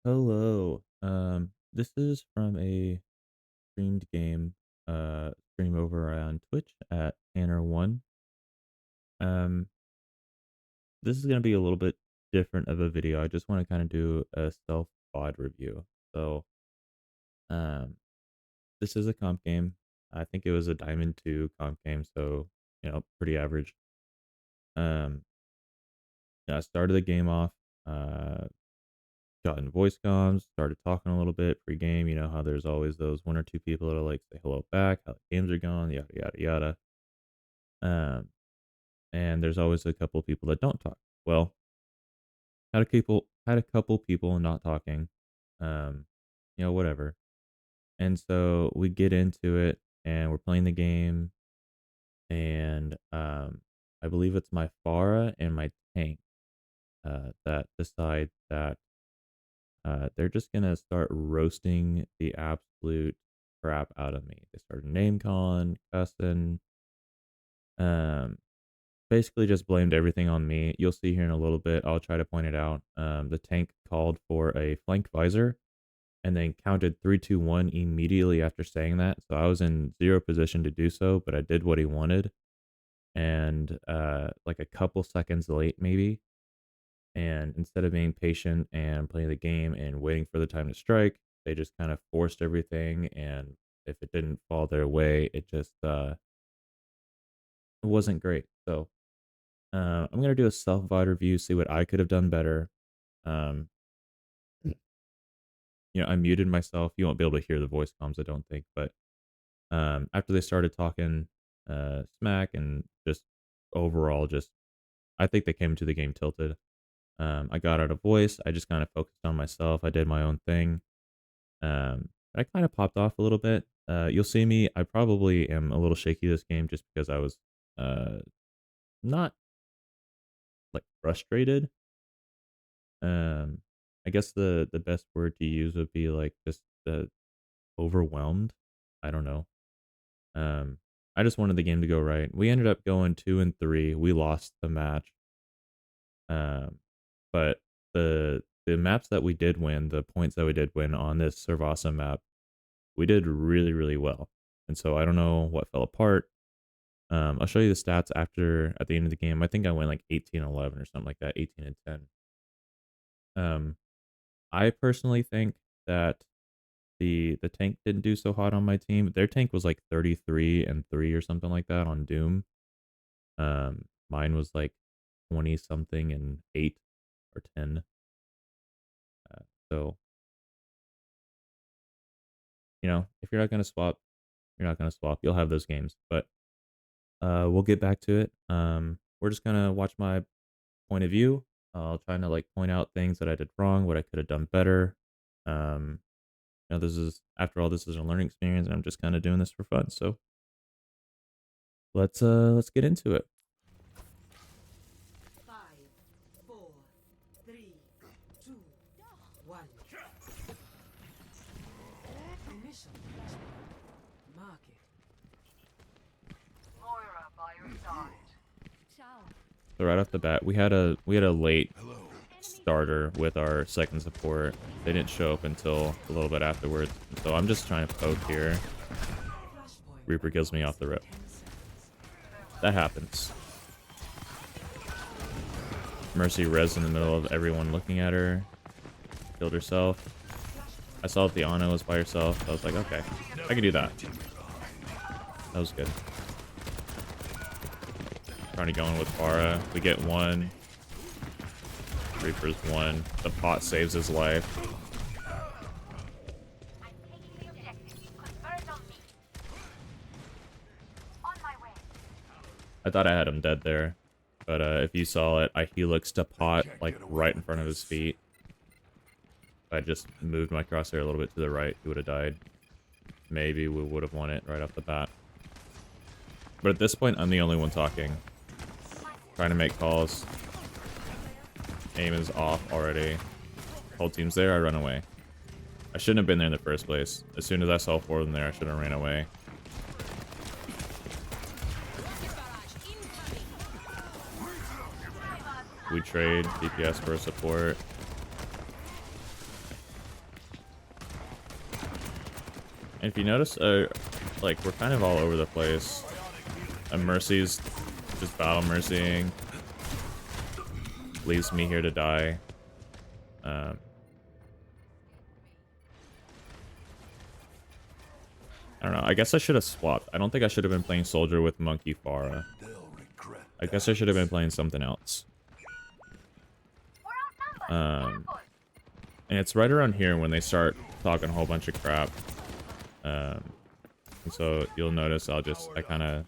Hello. This is from a streamed game, stream over on Twitch at HATER1. Um, this is gonna be a little bit different of a video. I just want to kind of do a self VOD review. So, um, this is a comp game. I think it was a Diamond 2 comp game, so pretty average. Um, yeah, I started the game off. Uh, got in voice comms, started talking a little bit pre-game. You know how there's always those one or two people that'll like say hello back, how the games are going, yada yada yada. Um, and there's always a couple of people that don't talk. Well, had a couple people not talking. Um, whatever. And so we get into it and we're playing the game and I believe it's my Farah and my tank that decide that they're just gonna start roasting the absolute crap out of me. They started name calling, cussing, um, basically just blamed everything on me. You'll see here in a little bit. I'll try to point it out. The tank called for a flank visor and then counted 3, 2, 1 immediately after saying that. So I was in zero position to do so, but I did what he wanted. And like a couple seconds late, maybe, and instead of being patient and playing the game and waiting for the time to strike, they just kind of forced everything. And if it didn't fall their way, it just it wasn't great. So I'm gonna do a self VOD review, see what I could have done better. Um, I muted myself. You won't be able to hear the voice comms, I don't think. But after they started talking smack and just overall, just I think they came into the game tilted. I got out of voice. I just kind of focused on myself. I did my own thing. I kind of popped off a little bit. You'll see me. I probably am a little shaky this game just because I was uh not like frustrated. Um, I guess the best word to use would be like just overwhelmed. I don't know. Um, I just wanted the game to go right. We ended up going 2-3. We lost the match. Um, but the maps that we did win, the points that we did win on this Servasa map, we did really, really well. And so I don't know what fell apart. I'll show you the stats after at the end of the game. I think I went like 18-11 or something like that, 18-10. Um, I personally think that the tank didn't do so hot on my team. Their tank was like 33-3 or something like that on Doom. Mine was like 20 something and 8 or 10. So if you're not gonna swap, you're not gonna swap. You'll have those games, but we'll get back to it. We're just gonna watch my point of view. I'll try to like point out things that I did wrong, what I could have done better. Um, this is after all, this is a learning experience, and I'm just kind of doing this for fun. So let's get into it. 5, 4, 3, 2, 1. Initial flashpoint. Mark it. Moira by your side. So right off the bat, we had a late starter with our second support. They didn't show up until a little bit afterwards. So I'm just trying to poke here. Flashpoint. Reaper kills me off the rip. 10 seconds. That happens. Mercy res in the middle of everyone looking at her. Killed herself. I saw that the Ana was by herself. I was like, okay, I can do that. That was good. Trying to go in with Farah. We get one. Reaper's one. The pot saves his life. I'm taking the objective. Convert on me. On my way. I thought I had him dead there. But if you saw it, I helixed a pot like right in front of his feet. If I just moved my crosshair a little bit to the right, he would have died. Maybe we would have won it right off the bat. But at this point, I'm the only one talking. Trying to make calls. Aim is off already. Whole team's there, I run away. I shouldn't have been there in the first place. As soon as I saw 4 of them there, I should have ran away. We trade DPS for support. And if you notice, like, we're kind of all over the place. Mercy's just battle mercying. Leaves me here to die. Um, I don't know. I guess I should have swapped. I don't think I should have been playing soldier with Monkey Pharah. I guess I should have been playing something else. We're outnumbered. Careful. And it's right around here when they start talking a whole bunch of crap. And so you'll notice I kind of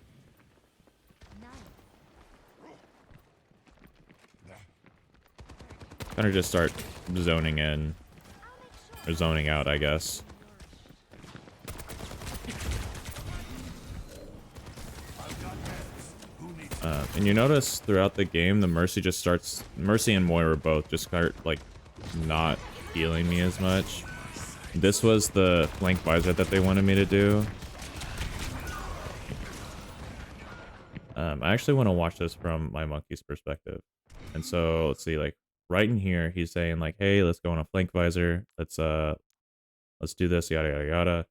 just start zoning in. Or zoning out, I guess. And you notice throughout the game, the Mercy and Moira both just start, like, not healing me as much. This was the flank visor that they wanted me to do. I actually want to watch this from my monkey's perspective. And so, let's see, like, right in here, he's saying, like, hey, let's go on a flank visor. Let's do this, yada, yada, yada.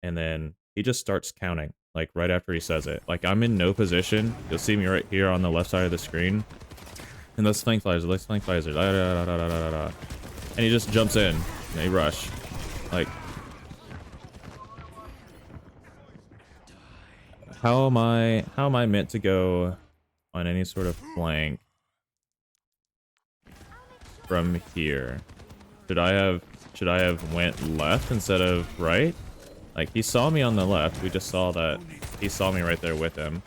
And then he just starts counting, like, right after he says it. Like, I'm in no position. You'll see me right here on the left side of the screen. And let's flank visor, da, da, da, da, da, da, da. And he just jumps in. And they rush. Like, how am I meant to go on any sort of flank from here? Should I have went left instead of right? Like, he saw me on the left. We just saw that he saw me right there with him.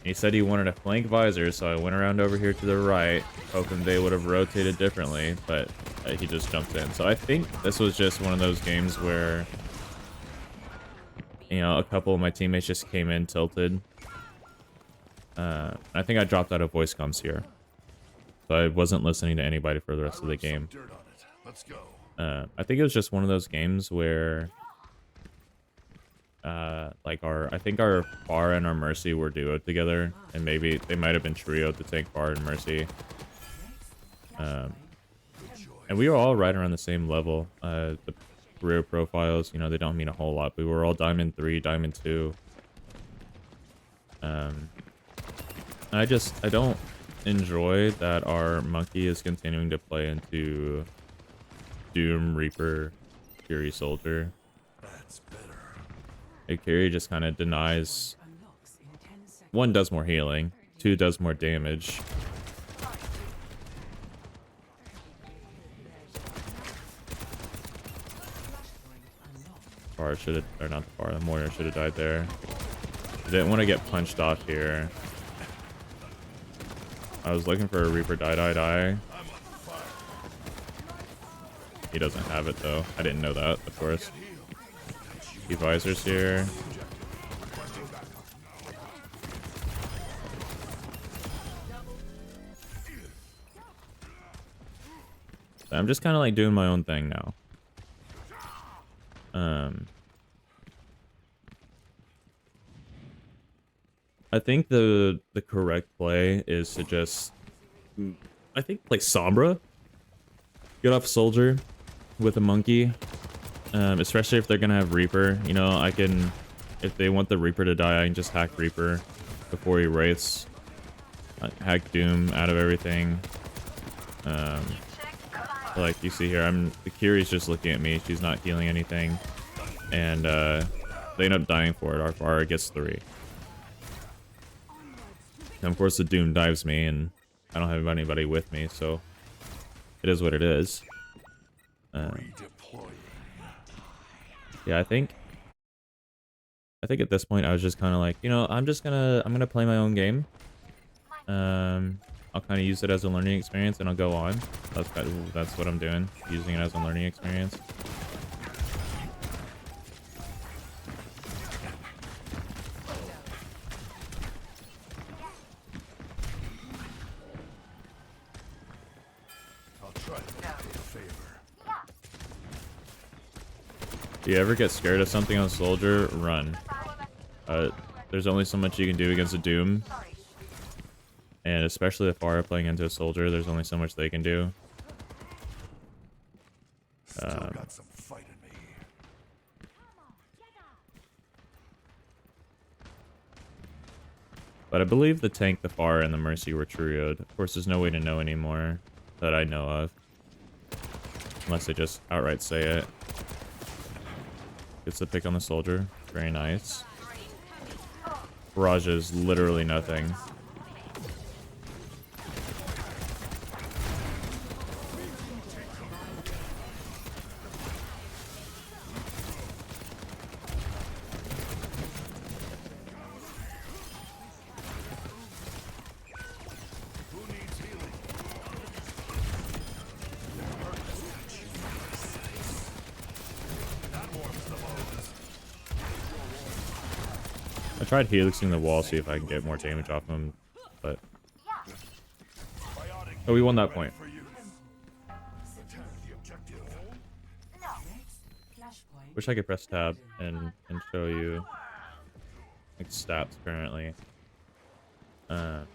He said he wanted a flank visor, so I went around over here to the right, hoping they would have rotated differently, but he just jumped in. So I think this was just one of those games where, you know, a couple of my teammates just came in tilted. I think I dropped out of voice comms here. So I wasn't listening to anybody for the rest of the game. I think it was just one of those games where, like I think our Pharah and our Mercy were duoed together, and maybe they might have been trioed to tank Pharah and Mercy. And we were all right around the same level. The career profiles, you know, they don't mean a whole lot. We were all Diamond 3, Diamond 2. I don't enjoy that our monkey is continuing to play into Doom, Reaper, Fury Soldier. That's better. Akiri just kind of denies. 1 does more healing, 2 does more damage. Pharah should have, or not Pharah, Moira should have died there. Didn't want to get punched off here. I was looking for a Reaper die. He doesn't have it though. I didn't know that, of course. Few visors here. I'm just kind of like doing my own thing now. I think the correct play is to just, I think, play Sombra. Get off Soldier with a monkey, especially if they're gonna have Reaper. You know, I can, if they want the Reaper to die, I can just hack Reaper before he wraiths. Hack Doom out of everything. Like you see here, the Kiri's just looking at me. She's not healing anything, and they end up dying for it. Our Pharah gets 3. And of course, the Doom dives me, and I don't have anybody with me, so it is what it is. Yeah, I think at this point I was just kind of like, you know, I'm gonna play my own game. I'll kind of use it as a learning experience, and I'll go on. That's what I'm doing, using it as a learning experience. If you ever get scared of something on Soldier, run. There's only so much you can do against a Doom. And especially if Pharah playing into a Soldier, there's only so much they can do. Still got some fight in me. But I believe the tank, the Pharah, and the Mercy were trioed. Of course, there's no way to know anymore that I know of. Unless they just outright say it. Gets the pick on the soldier. Very nice. Barrage is literally nothing. I tried helixing the wall, see if I can get more damage off him, but... Oh, we won that point. Flashpoint. Wish I could press tab and show you like stats currently. I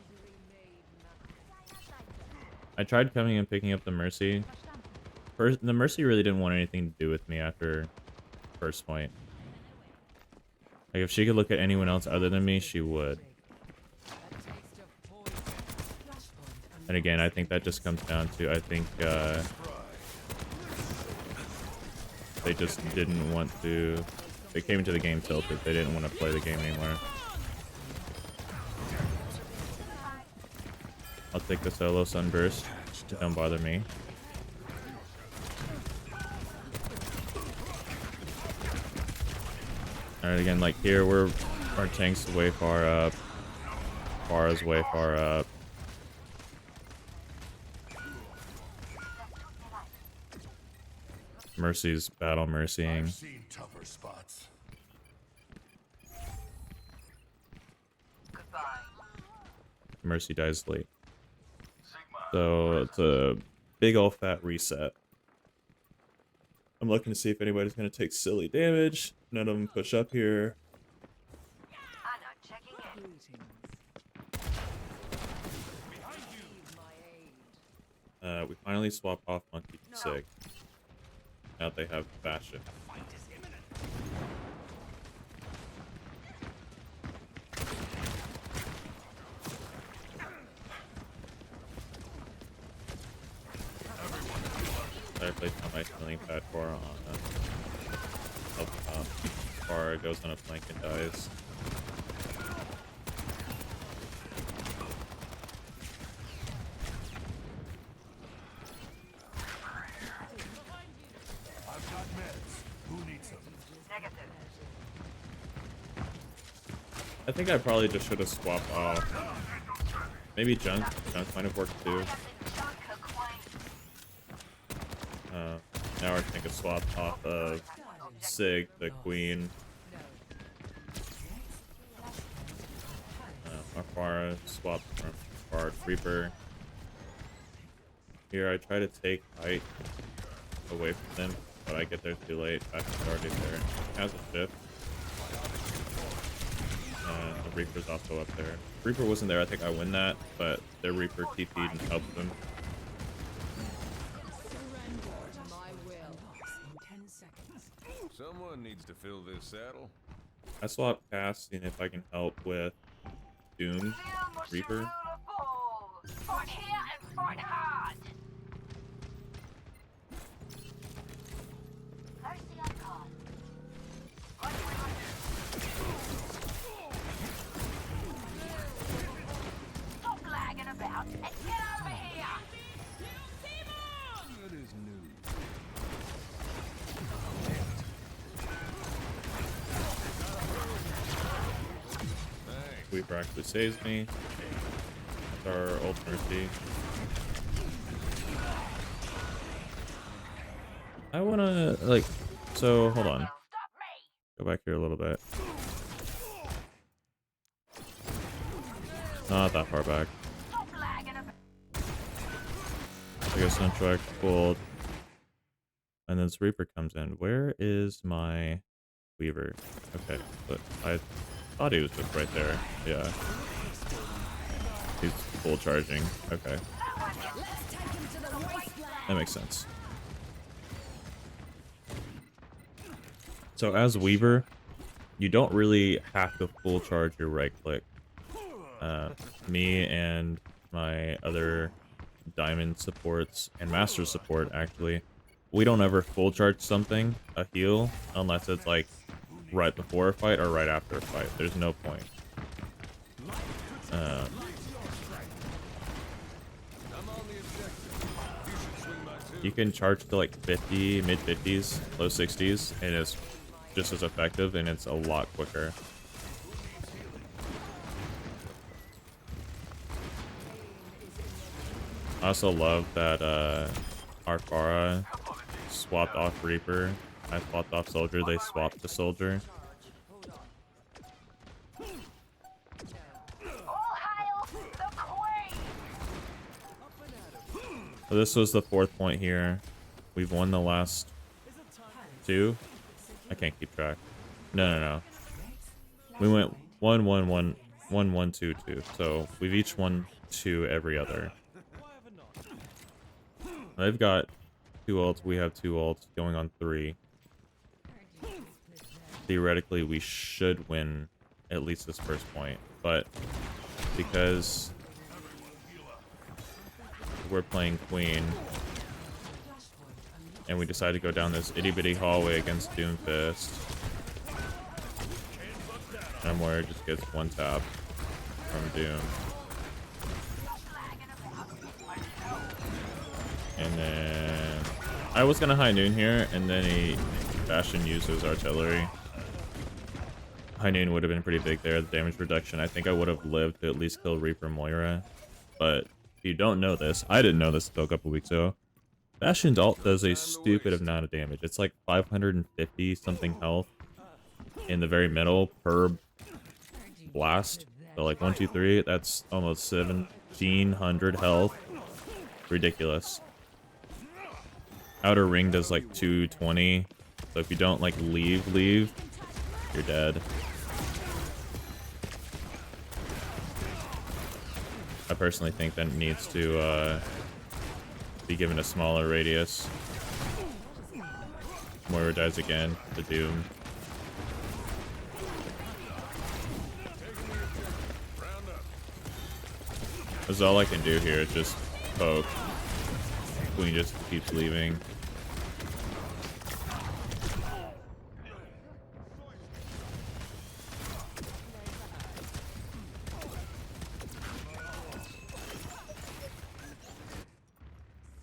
tried coming and picking up the Mercy. First, the Mercy really didn't want anything to do with me after first point. Like if she could look at anyone else other than me, she would. And again, I think that just comes down to, I think they just didn't want to, they came into the game tilted. They didn't want to play the game anymore. I'll take the solo sunburst. Don't bother me. Alright, again, like here, our tank's way far up. Pharah's way far up. Mercy's battle mercying. I've seen tougher spots. Goodbye. Mercy dies late. So it's a big ol' fat reset. I'm looking to see if anybody's gonna take silly damage. None of them push up here. Anna checking in. We finally swapped off Monkey to Sig. Now they have Bastion. I placed on my healing pad for on up top. Pharah goes on a flank and dies. I've got meds. Who needs them? Negative. I think I probably just should have swapped off. Maybe Junk. Junk might have worked too. Now I think a swap off of Sig, the Queen. Pharah swapped from Bard Reaper. Here I try to take height away from them, but I get there too late. Bastion's already there. Has a shift. The Reaper's also up there. Reaper wasn't there, I think I win that, but their Reaper TP'd and helped them. Someone needs to fill this saddle. I swapped Cass, seeing if I can help with Doom, Reaper. Fight here and fight hard. Mercy on call. Stop lagging about and get over here. That is news. Weaver actually saves me. That's our ult mercy. I wanna, like, so hold on. Stop me. Go back here a little bit. Not that far back. Stop lagging about. I guess Sunstrike pulled. And then this Reaper comes in. Where is my Weaver? Okay, but I thought he was just right there. Yeah. He's full charging. Okay. That makes sense. So as Weaver, you don't really have to full charge your right click. Uh, Me and my other diamond supports and master support actually, we don't ever full charge something, a heal, unless it's like right before a fight or right after a fight. There's no point. Um, I'm on the objective. You should swing by you too. can charge to like 50, mid 50s, low 60s, and it's just as effective and it's a lot quicker. I also love that our Pharah swapped off Reaper. I swapped off Soldier, they swapped to Soldier. All hail the Queen! So this was the 4th point here. We've won the last 2. I can't keep track. No, no, no. We went 1-1-1-1-1-2-2. So we've each won 2 every other. They've got 2 ults. We have 2 ults going on 3. Theoretically, we should win at least this first point, but because we're playing Queen and we decide to go down this itty-bitty hallway against Doomfist, Moira just gets one tap from Doom. And then I was gonna high noon here, and then Bastion uses artillery. High noon would have been pretty big there. The damage reduction, I think I would have lived to at least kill Reaper Moira. But if you don't know this, I didn't know this until a couple weeks ago. Bastion's ult does a stupid amount of damage. It's like 550 something health in the very middle per blast. So like 1, 2, 3, that's almost 1700 health. Ridiculous. Outer ring does like 220. So if you don't like leave, you're dead. I personally think that it needs to be given a smaller radius. Moira dies again. The Doom. That's all I can do here is just poke. Queen just keeps leaving.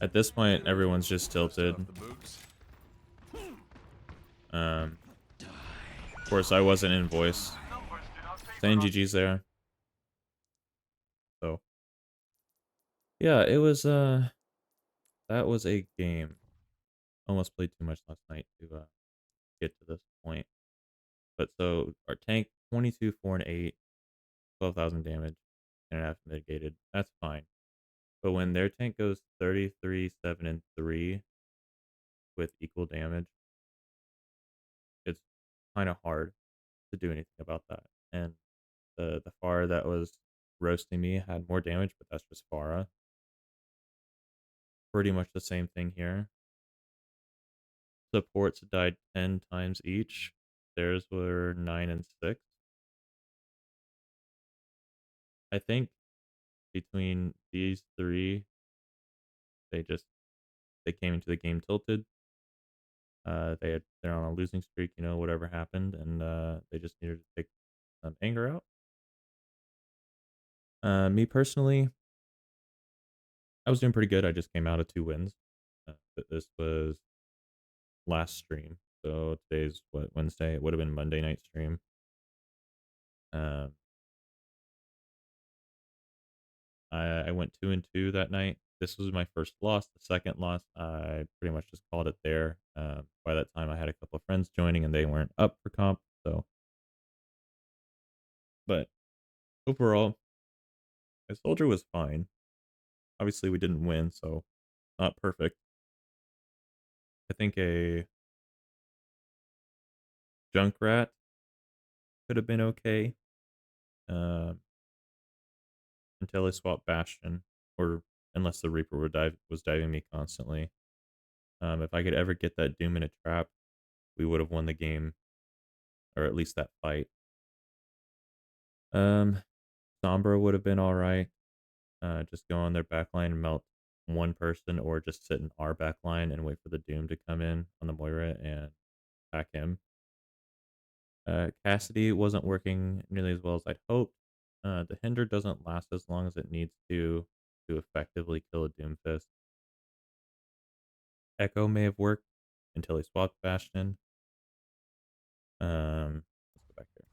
At this point, everyone's just tilted. Of course, I wasn't in voice. Saying GG's there. So, yeah, it was, that was a game. Almost played too much last night to, get to this point. But so, our tank, 22, 4, and 8, 12,000 damage, and a half mitigated. That's fine. But when their tank goes 33, 7, and 3 with equal damage, it's kind of hard to do anything about that. And the Pharah that was roasting me had more damage, but that's just Pharah. Pretty much the same thing here. Supports died 10 times each. Theirs were 9 and 6. I think between these 3, they came into the game tilted. They're on a losing streak, you know, whatever happened, and they just needed to take some anger out. Me personally, I was doing pretty good. I just came out of 2 wins. But this was last stream, so today's what, Wednesday? It would have been Monday night stream. Um, I went 2 and 2 that night. This was my first loss. The second loss, I pretty much just called it there. By that time, I had a couple of friends joining, and they weren't up for comp. So, but overall, my soldier was fine. Obviously, we didn't win, so not perfect. I think a Junkrat could have been okay. Um, until I swapped Bastion, or unless the Reaper was diving me constantly. If I could ever get that Doom in a trap, we would have won the game, or at least that fight. Um, Sombra would have been alright. Just go on their backline and melt one person, or just sit in our backline and wait for the Doom to come in on the Moira and attack him. Cassidy wasn't working nearly as well as I'd hoped. The Hinder doesn't last as long as it needs to effectively kill a Doomfist. Echo may have worked until he swapped Bastion. Let's go back here.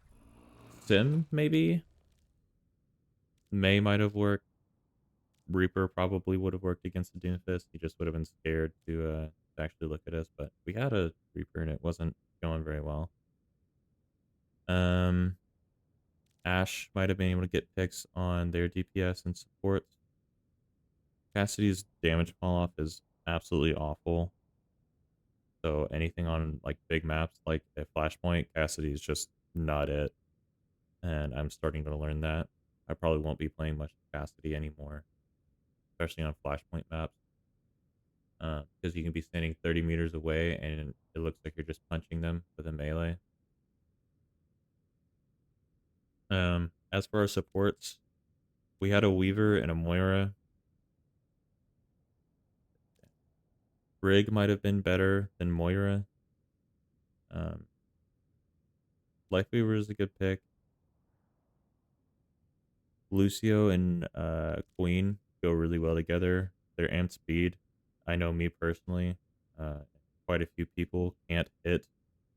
Sim, maybe? May might have worked. Reaper probably would have worked against the Doomfist. He just would have been scared to actually look at us. But we had a Reaper and it wasn't going very well. Um, Ash might have been able to get picks on their DPS and supports. Cassidy's damage fall off is absolutely awful. So anything on like big maps like a Flashpoint, Cassidy's just not it. And I'm starting to learn that. I probably won't be playing much Cassidy anymore, especially on Flashpoint maps. Because you can be standing 30 meters away and it looks like you're just punching them with a melee. As for our supports, we had a Weaver and a Moira. Brig might have been better than Moira. Um, Life Weaver is a good pick. Lucio and Queen go really well together. Their amp speed, I know me personally, uh, quite a few people can't hit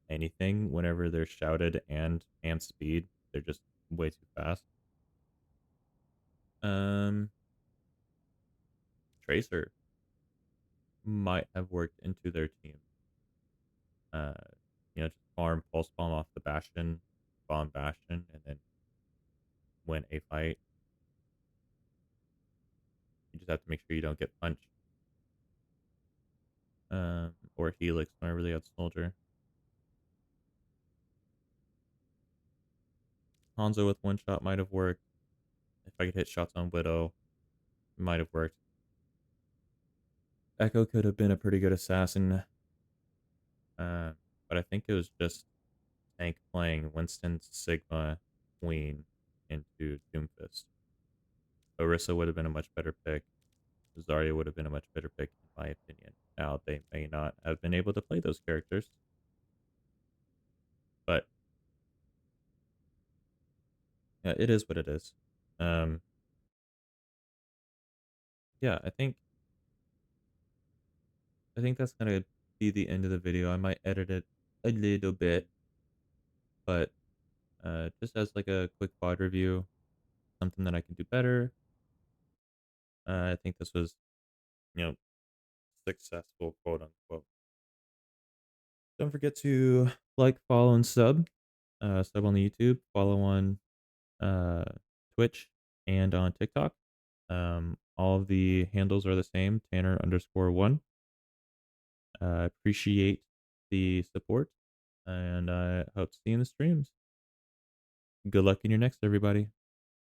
anything whenever they're shouted and amp speed. They're just way too fast. Um, Tracer might have worked into their team. Uh, just farm pulse bomb off the Bastion, bomb Bastion, and then win a fight. You just have to make sure you don't get punched. Or Helix whenever they got Soldier. Hanzo with one shot might have worked. If I could hit shots on Widow, it might have worked. Echo could have been a pretty good assassin, uh, but I think it was just Tank playing Winston, Sigma, Queen into Doomfist. Orisa would have been a much better pick. Zarya would have been a much better pick, in my opinion. Now, they may not have been able to play those characters, but yeah, it is what it is. Um, yeah, I think that's gonna be the end of the video. I might edit it a little bit, but just as like a quick VOD review, something that I can do better. I think this was, you know, successful, quote unquote. Don't forget to like, follow, and sub. Sub on the YouTube, follow on uh, Twitch, and on TikTok. All of the handles are the same, Tanner_1. Appreciate the support, and I hope to see you in the streams. Good luck in your next, everybody.